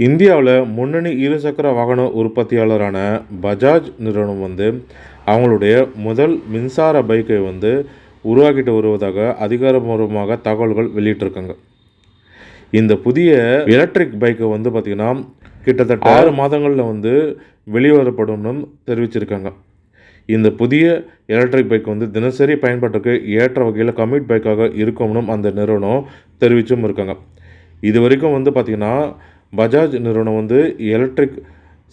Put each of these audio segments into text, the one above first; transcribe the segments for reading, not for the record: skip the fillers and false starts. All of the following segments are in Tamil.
இந்தியாவில் முன்னணி இருசக்கர வாகன உற்பத்தியாளரான பஜாஜ் நிறுவனம் அவங்களுடைய முதல் மின்சார பைக்கை உருவாக்கிட்டு வருவதாக அதிகாரப்பூர்வமாக தகவல்கள் வெளியிட்டிருக்காங்க. இந்த புதிய எலக்ட்ரிக் பைக்கை பார்த்திங்கன்னா கிட்டத்தட்ட 6 மாதங்களில் வெளிவரப்படும்னு தெரிவிச்சிருக்காங்க. இந்த புதிய எலக்ட்ரிக் பைக் தினசரி பயன்பாட்டுக்கு ஏற்ற வகையில் கம்யூட் பைக்காக இருக்கும்னு அந்த நிறுவனம் தெரிவிச்சும் இருக்காங்க. இது வரைக்கும் பார்த்திங்கன்னா பஜாஜ் நிறுவனம் எலக்ட்ரிக்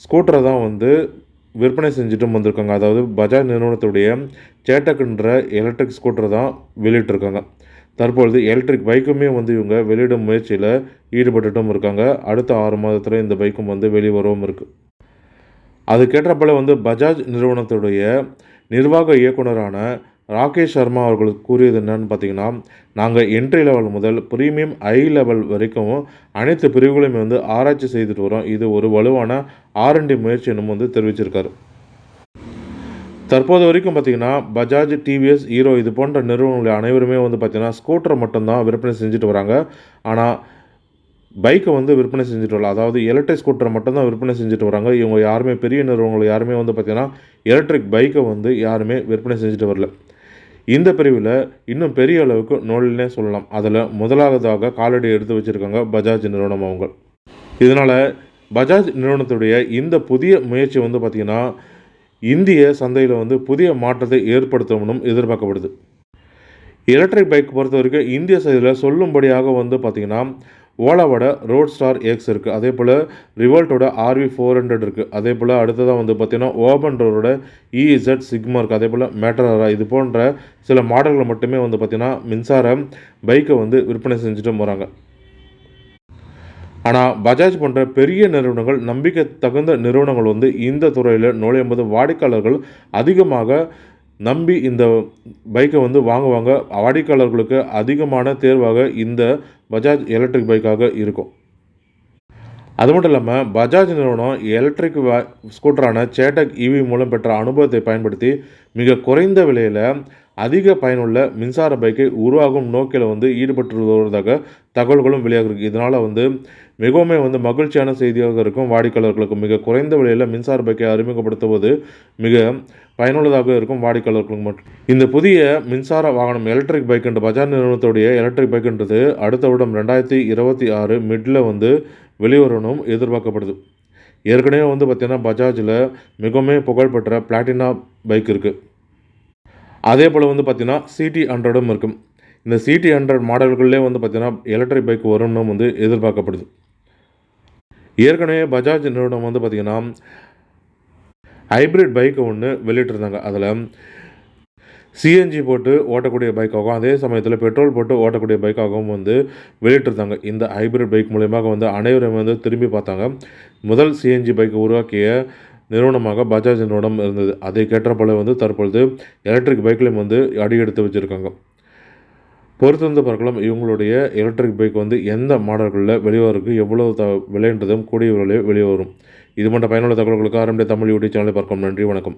ஸ்கூட்டரை தான் விற்பனை செஞ்சுட்டும் வந்திருக்காங்க. அதாவது பஜாஜ் நிறுவனத்துடைய சேட்டக்ன்ற எலக்ட்ரிக் ஸ்கூட்டரை தான் வெளியிட்டிருக்காங்க. தற்பொழுது எலக்ட்ரிக் பைக்குமே இவங்க வெளியிடும் முயற்சியில் ஈடுபட்டுட்டும் இருக்காங்க. அடுத்த 6 மாதத்தில் இந்த பைக்கும் வெளிவரவும் இருக்குது. அதுக்கேற்றப்போல் பஜாஜ் நிறுவனத்துடைய நிர்வாக இயக்குனரான ராகேஷ் சர்மா அவர்கள் கூறியது என்னன்னு பார்த்திங்கன்னா, நாங்கள் என்ட்ரி லெவல் முதல் ப்ரீமியம் ஐ லெவல் வரைக்கும் அனைத்து பிரிவுகளையும் ஆராய்ச்சி செய்துட்டு வரோம். இது ஒரு வலுவான R&D முயற்சி என்னும் தெரிவிச்சிருக்காரு. தற்போது வரைக்கும் பார்த்திங்கன்னா பஜாஜ், டிவிஎஸ், ஹீரோ இது போன்ற நிறுவனங்கள் அனைவருமே பார்த்திங்கன்னா ஸ்கூட்டரை மட்டும்தான் விற்பனை செஞ்சுட்டு வராங்க. ஆனால் பைக்கை விற்பனை செஞ்சுட்டு வரல. அதாவது எலக்ட்ரிக் ஸ்கூட்டரை மட்டும்தான் விற்பனை செஞ்சுட்டு வராங்க. இவங்க யாருமே பெரிய நிறுவனங்கள் யாருமே பார்த்திங்கன்னா எலக்ட்ரிக் பைக்கை யாருமே விற்பனை செஞ்சுட்டு வரல. இந்த பிரிவில் இன்னும் பெரிய அளவுக்கு நூல்னே சொல்லலாம். அதில் முதலாவதாக காலடி எடுத்து வச்சுருக்காங்க பஜாஜ் நிறுவனம் அவங்க. இதனால் பஜாஜ் நிறுவனத்துடைய இந்த புதிய முயற்சி பார்த்திங்கன்னா இந்திய சந்தையில் புதிய மாற்றத்தை ஏற்படுத்தணும்னு எதிர்பார்க்கப்படுது. எலக்ட்ரிக் பைக் பொறுத்த வரைக்கும் இந்திய சந்தையில் சொல்லும்படியாக பார்த்திங்கன்னா ஓலாவோட ரோட் ஸ்டார் எக்ஸ் இருக்குது. அதே போல் ரிவோல்ட்டோட RV400 இருக்குது. அதே போல் அடுத்ததாக பார்த்திங்கன்னா ஓபன் ரோரோட EZ சிக்மா இருக்குது. அதே போல் மேட்டரா இது போன்ற சில மாடல்கள் மட்டுமே பார்த்திங்கன்னா மின்சார பைக்கை விற்பனை செஞ்சுட்டு போகிறாங்க. ஆனால் பஜாஜ் போன்ற பெரிய நிறுவனங்கள், நம்பிக்கை தகுந்த நிறுவனங்கள் இந்த துறையில் நுழையும்போது வாடிக்கையாளர்கள் அதிகமாக நம்பி இந்த பைக்கை வாங்குவாங்க. வாடிக்கையாளர்களுக்கு அதிகமான தேர்வாக இந்த பஜாஜ் எலக்ட்ரிக் பைக்காக இருக்கும். அது மட்டும் இல்லாமல் பஜாஜ் நிறுவனம் எலக்ட்ரிக் ஸ்கூட்டரான சேட்டக் EV மூலம் பெற்ற அனுபவத்தை பயன்படுத்தி மிக குறைந்த விலையில் அதிக பயனுள்ள மின்சார பைக்கை உருவாகும் நோக்கில் ஈடுபட்டு வருவதாக தகவல்களும் வெளியாகிருக்கு. இதனால் மிகவும் மகிழ்ச்சியான செய்தியாக இருக்கும். வாடிக்கையாளர்களுக்கு மிக குறைந்த விலையில் மின்சார பைக்கை அறிமுகப்படுத்துவது மிக பயனுள்ளதாக இருக்கும் வாடிக்கையாளர்களுக்கு மட்டும். இந்த புதிய மின்சார வாகனம் எலக்ட்ரிக் பைக்குன்ற பஜாஜ் நிறுவனத்துடைய எலக்ட்ரிக் பைக்குன்றது அடுத்த வருடம் 2026 மிடில் வெளிவரணும் எதிர்பார்க்கப்படுது. ஏற்கனவே பார்த்திங்கன்னா பஜாஜில் மிகவும் புகழ்பெற்ற பிளாட்டினா பைக் இருக்குது. அதே போல் பார்த்திங்கன்னா CT100 இருக்கும். இந்த CT100 மாடல்களே பார்த்திங்கன்னா எலக்ட்ரிக் பைக் வரும்னு எதிர்பார்க்கப்படுது. ஏற்கனவே பஜாஜ் நிறுவனம் பார்த்திங்கன்னா ஹைப்ரிட் பைக்கை ஒன்று வெளியிட்டிருந்தாங்க. அதில் CNG போட்டு ஓட்டக்கூடிய பைக்காகவும் அதே சமயத்தில் பெட்ரோல் போட்டு ஓட்டக்கூடிய பைக்காகவும் வெளியிட்டிருந்தாங்க. இந்த ஹைப்ரிட் பைக் மூலமாக அனைவரும் திரும்பி பார்த்தாங்க. முதல் CNG பைக்கை உருவாக்கிய நிறுவனமாக பஜாஜ் நிறுவனம் இருந்தது. அதை கேட்ட போல தற்பொழுது எலக்ட்ரிக் பைக்லையும் அடி எடுத்து வச்சுருக்காங்க. பொறுத்து பார்க்கலாம் இவங்களுடைய எலக்ட்ரிக் பைக் எந்த மாடல்களில் வெளிவருக்கு எவ்வளோ விலைன்றதும் கூடிய விலையில் வெளியே வரும். இது போன்ற பயனுள்ள தகவல்களுக்கு RMD தமிழ் யூடியூப் சேனலை பார்க்கும். நன்றி, வணக்கம்.